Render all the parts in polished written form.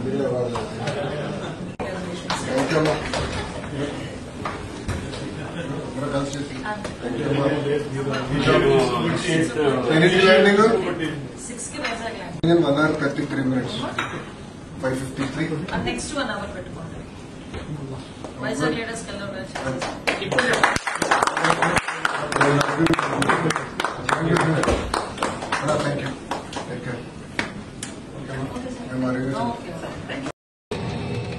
One hour 33 minutes. 5:53. Next 1 hour పెట్టుకోండి. Vizag leaders కల్లా Thank you. Take care.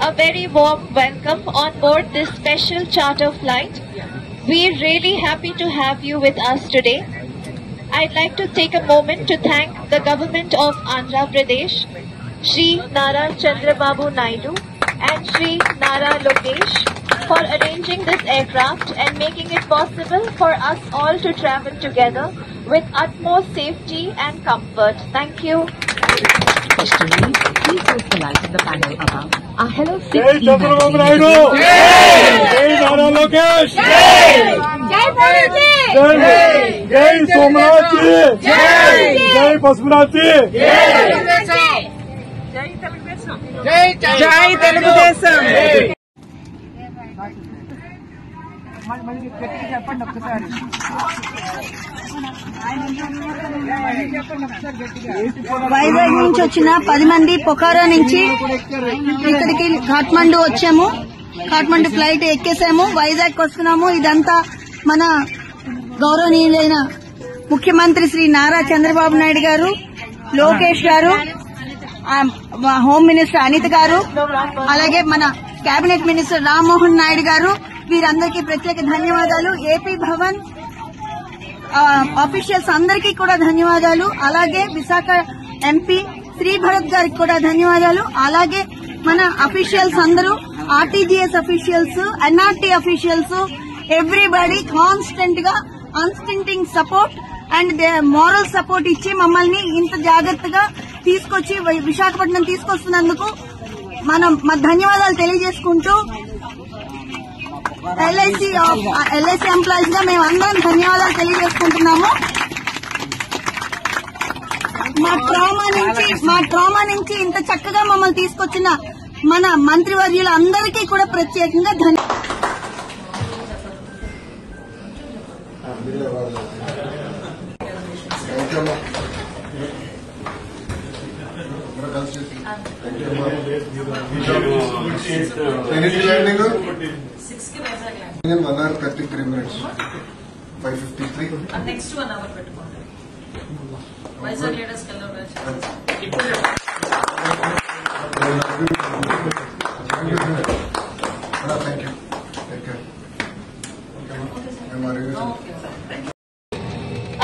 A very warm welcome on board this special charter flight. We're really happy to have you with us today. I'd like to take a moment to thank the government of Andhra Pradesh, Shri Nara Chandrababu Naidu and Shri Nara Lokesh for arranging this aircraft and making it possible for us all to travel together with utmost safety and comfort. Thank you. Questioning, please socialize in the panel above. Hello, Jai Chandrababu Naidu! Jai Nara Lokesh! Jai Bharati! Jai Somnath ji! Jai Pasupanath ji! Jai Telugu Desam! Vizag నుంచి వచ్చిన 10 మంది పొఖారా నుంచి ఇక్కడికి కాఠ్మండు వచ్చాము. Kathmandu flight ఎక్కేసాము, Vizag వస్తున్నాము. ఇదంతా మన గౌరవనీయులైన ముఖ్యమంత్రి శ్రీ నారా చంద్రబాబు నాయుడు గారు, లోకేష్ గారు, హోమ్ మినిస్టర్ అనిత గారు, అలాగే మన కేబినెట్ మినిస్టర్ రామ్మోహన్ నాయుడు గారు, వీరందరికీ ప్రత్యేక ధన్యవాదాలు. ఏపీ భవన్ ఆఫీషియల్స్ అందరికీ కూడా ధన్యవాదాలు. అలాగే విశాఖ ఎంపీ శ్రీ భరత్ గారికి కూడా ధన్యవాదాలు. అలాగే మన అఫీషియల్స్ అందరూ, RTGS officials, NRT officials, everybody constant గా unstinting support and moral support ఇచ్చి మమ్మల్ని ఇంత జాగ్రత్తగా తీసుకొచ్చి విశాఖపట్నం తీసుకొస్తున్నందుకు మనం ధన్యవాదాలు తెలియజేసుకుంటూ ఎల్ఐసి ఎంప్లాయీస్ గా మేము అందరం ధన్యవాదాలు తెలియజేసుకుంటున్నాము. మా ట్రామా నుంచి ఇంత చక్కగా మమ్మల్ని తీసుకొచ్చిన మన మంత్రివర్యులందరికీ కూడా ప్రత్యేకంగా ధన్యవాదాలు. One hour 33 minutes. 5:53. Next 1 hour పెట్టుకోండి. వైజాగ్ లీడర్స్ కల్లా Thank you. Take care.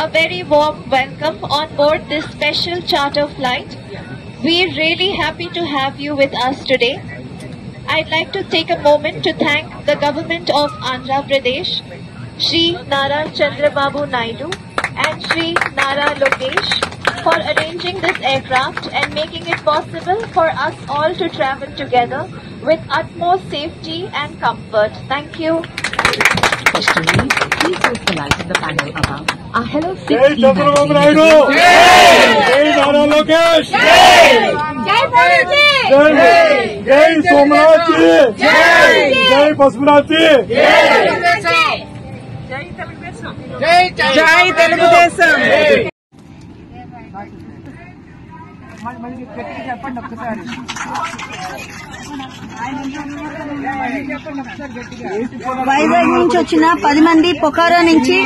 A very warm welcome on board this special charter flight. We're really happy to have you with us today. I'd like to take a moment to thank the government of Andhra Pradesh, Shri Nara Chandrababu Naidu and Shri Nara Lokesh for arranging this aircraft and making it possible for us all to travel together with utmost safety and comfort. Thank you. Questioning, please socialize in the panel above. Hello, Jai Chandrababu Naidu! Jai Nara Lokesh! Jai Bharati! Jai Somnath ji! Jai Pasupanath ji! Jai Telugu Desam! Vizag నుంచి వచ్చిన 10 మంది పొఖారా నుంచి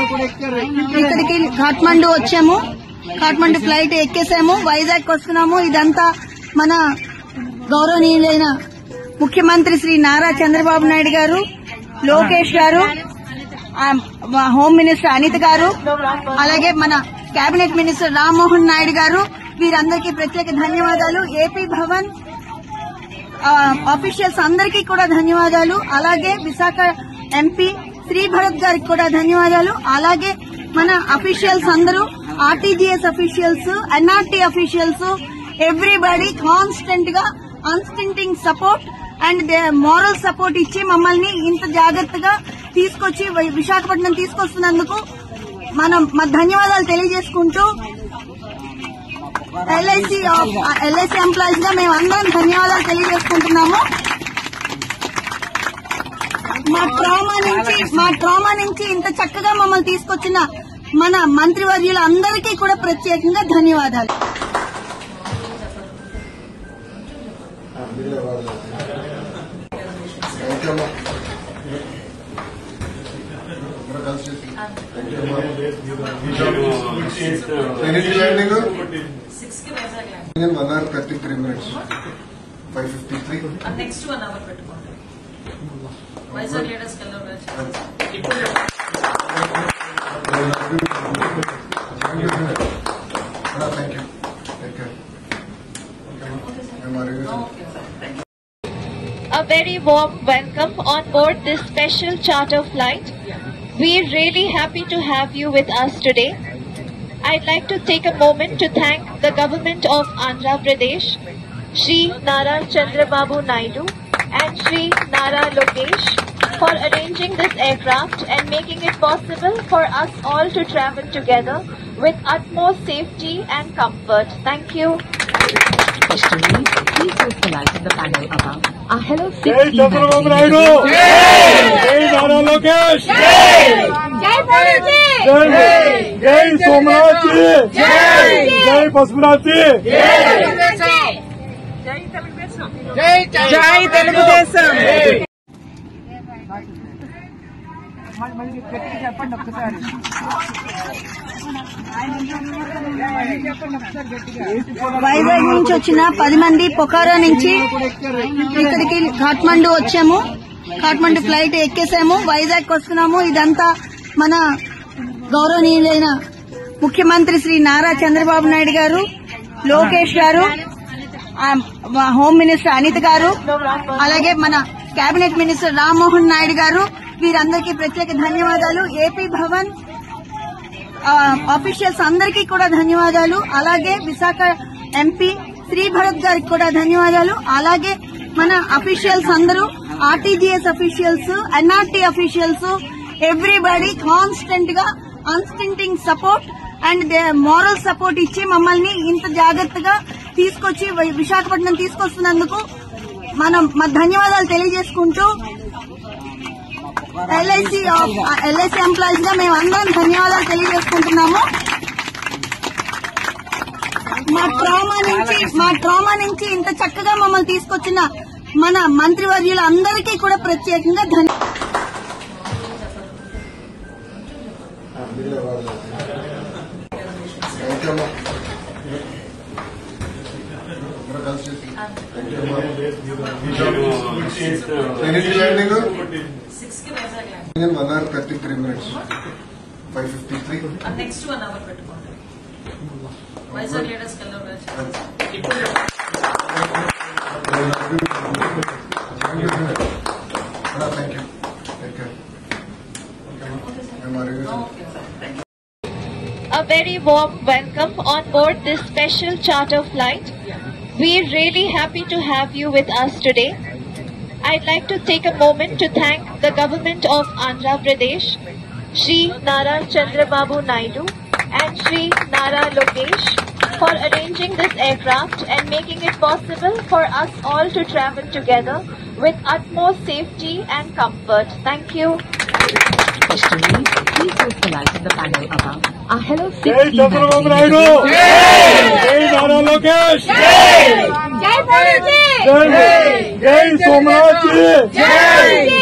ఇక్కడికి కాఠ్మండు వచ్చాము. Kathmandu flight ఎక్కేసాము, Vizag వస్తున్నాము. ఇదంతా మన గౌరవనీయులైన ముఖ్యమంత్రి శ్రీ నారా చంద్రబాబు నాయుడు గారు, లోకేష్ గారు, హోమ్ మినిస్టర్ అనిత గారు, అలాగే మన కేబినెట్ మినిస్టర్ రామ్మోహన్ నాయుడు గారు, వీరందరికీ ప్రత్యేక ధన్యవాదాలు. ఏపీ భవన్ ఆఫీషియల్స్ అందరికీ కూడా ధన్యవాదాలు. అలాగే విశాఖ ఎంపీ శ్రీ భరత్ గారికి కూడా ధన్యవాదాలు. అలాగే మన అఫీషియల్స్ అందరూ, RTGS officials, NRT officials, everybody constant గా unstinting support and moral support ఇచ్చి మమ్మల్ని ఇంత జాగ్రత్తగా తీసుకొచ్చి విశాఖపట్నం తీసుకొస్తున్నందుకు మనం ధన్యవాదాలు తెలియజేసుకుంటూ ఎల్ఐసి ఎంప్లాయీస్ గా మేము అందరం ధన్యవాదాలు తెలియజేసుకుంటున్నాము. మా ట్రామా నుంచి ఇంత చక్కగా మమ్మల్ని తీసుకొచ్చిన మన మంత్రివర్యులందరికీ కూడా ప్రత్యేకంగా ధన్యవాదాలు. In 1 hour 33 minutes. 5:53. Next 1 hour పెట్టుకోండి. వైజాగ్ లీడర్స్ కల్లా Thank you. Take care. A very warm welcome on board this special charter flight. We're really happy to have you with us today. I'd like to take a moment to thank the government of Andhra Pradesh, Shri Nara Chandrababu Naidu and Shri Nara Lokesh for arranging this aircraft and making it possible for us all to travel together with utmost safety and comfort. Thank you. Questioning, please use the light in the panel above. Our Hello 6 Jai Chandrababu Naidu! Jai Nara Lokesh! Jai Somnath ji! Jai Pasupanath ji! జై తెలుగుదేశం. చెప్పండి ఒక్కసారి. వైజాగ్ నుంచి వచ్చిన 10 మంది పొఖారా నుంచి ఇక్కడికి కాఠ్మండు వచ్చాము. Kathmandu flight ఎక్కేసాము, Vizag వస్తున్నాము. ఇదంతా మన గౌరవనీయులైన ముఖ్యమంత్రి శ్రీ నారా చంద్రబాబు నాయుడు గారు, లోకేష్ గారు, హోమ్ మినిస్టర్ అనిత గారు, అలాగే మన కేబినెట్ మినిస్టర్ రామ్మోహన్ నాయుడు గారు, వీరందరికీ ప్రత్యేక ధన్యవాదాలు. ఏపీ భవన్ ఆఫీషియల్స్ అందరికీ కూడా ధన్యవాదాలు. అలాగే విశాఖ ఎంపీ శ్రీ భరత్ గారికి కూడా ధన్యవాదాలు. అలాగే మన అఫీషియల్స్ అందరూ, RTGS officials, NRT officials, everybody constant గా unstinting support and moral support ఇచ్చి మమ్మల్ని ఇంత జాగ్రత్తగా తీసుకొచ్చి విశాఖపట్నం తీసుకొస్తున్నందుకు మనం మా ధన్యవాదాలు తెలియజేసుకుంటూ ఎల్ఐసి ఎంప్లాయీస్ గా మేము అందరం ధన్యవాదాలు తెలియజేసుకుంటున్నాము. మా ట్రామా నుంచి ఇంత చక్కగా మమ్మల్ని తీసుకొచ్చిన మన మంత్రివర్యులందరికీ కూడా ప్రత్యేకంగా ధన్యవాదాలు. In 1 hour 33 minutes. 5:53. Next 1 hour పెట్టుకోండి. వైజాగ్ లీడర్స్ కల్లా Thank you. Take care. A very warm welcome on board this special charter flight. We're really happy to have you with us today. I'd like to take a moment to thank the government of Andhra Pradesh, Shri Nara Chandrababu Naidu and Shri Nara Lokesh for arranging this aircraft and making it possible for us all to travel together with utmost safety and comfort. Thank you. Questioning, please use the light in the panel above. Our Hello 6 Jai Chandrababu Naidu! Jai Nara Lokesh! Jai Somnath ji!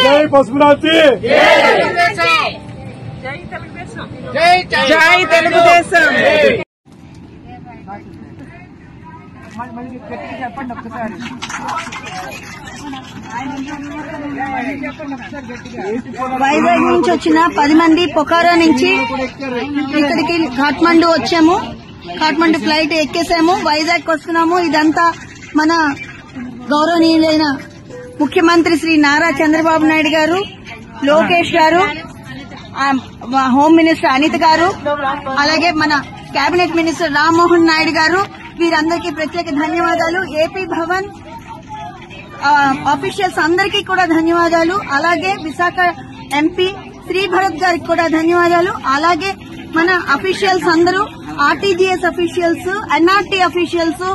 Jai Pasupanath ji! జై తెలుగుదేశం. చెప్పండి ఒక్కసారి. వైజాగ్ నుంచి వచ్చిన 10 మంది పొఖారా నుంచి ఇక్కడికి కాఠ్మండు వచ్చాము. Kathmandu flight ఎక్కేసాము, Vizag వస్తున్నాము. ఇదంతా మన గౌరవనీయులైన ముఖ్యమంత్రి శ్రీ నారా చంద్రబాబు నాయుడు గారు, లోకేష్ గారు, హోమ్ మినిస్టర్ అనిత గారు, అలాగే మన కేబినెట్ మినిస్టర్ రామ్మోహన్ నాయుడు గారు, వీరందరికీ ప్రత్యేక ధన్యవాదాలు. ఏపీ భవన్ ఆఫీషియల్స్ అందరికీ కూడా ధన్యవాదాలు. అలాగే విశాఖ ఎంపీ శ్రీ భరత్ గారికి కూడా ధన్యవాదాలు. అలాగే మన అఫీషియల్స్ అందరూ, RTGS officials, NRT officials,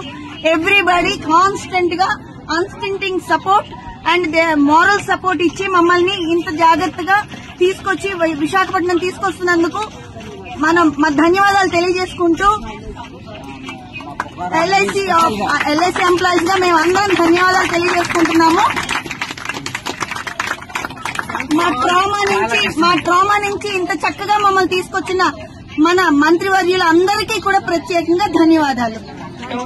everybody constant గా unstinting support and moral support ఇచ్చి మమ్మల్ని ఇంత జాగ్రత్తగా తీసుకొచ్చి విశాఖపట్నం తీసుకొస్తున్నందుకు మా ధన్యవాదాలు తెలియజేసుకుంటూ ఎల్ఐసి ఎంప్లాయీస్ గా మేము అందరం ధన్యవాదాలు తెలియజేసుకుంటున్నాము. మా ట్రామా నుంచి ఇంత చక్కగా మమ్మల్ని తీసుకొచ్చిన మన మంత్రివర్యులందరికీ కూడా ప్రత్యేకంగా ధన్యవాదాలు.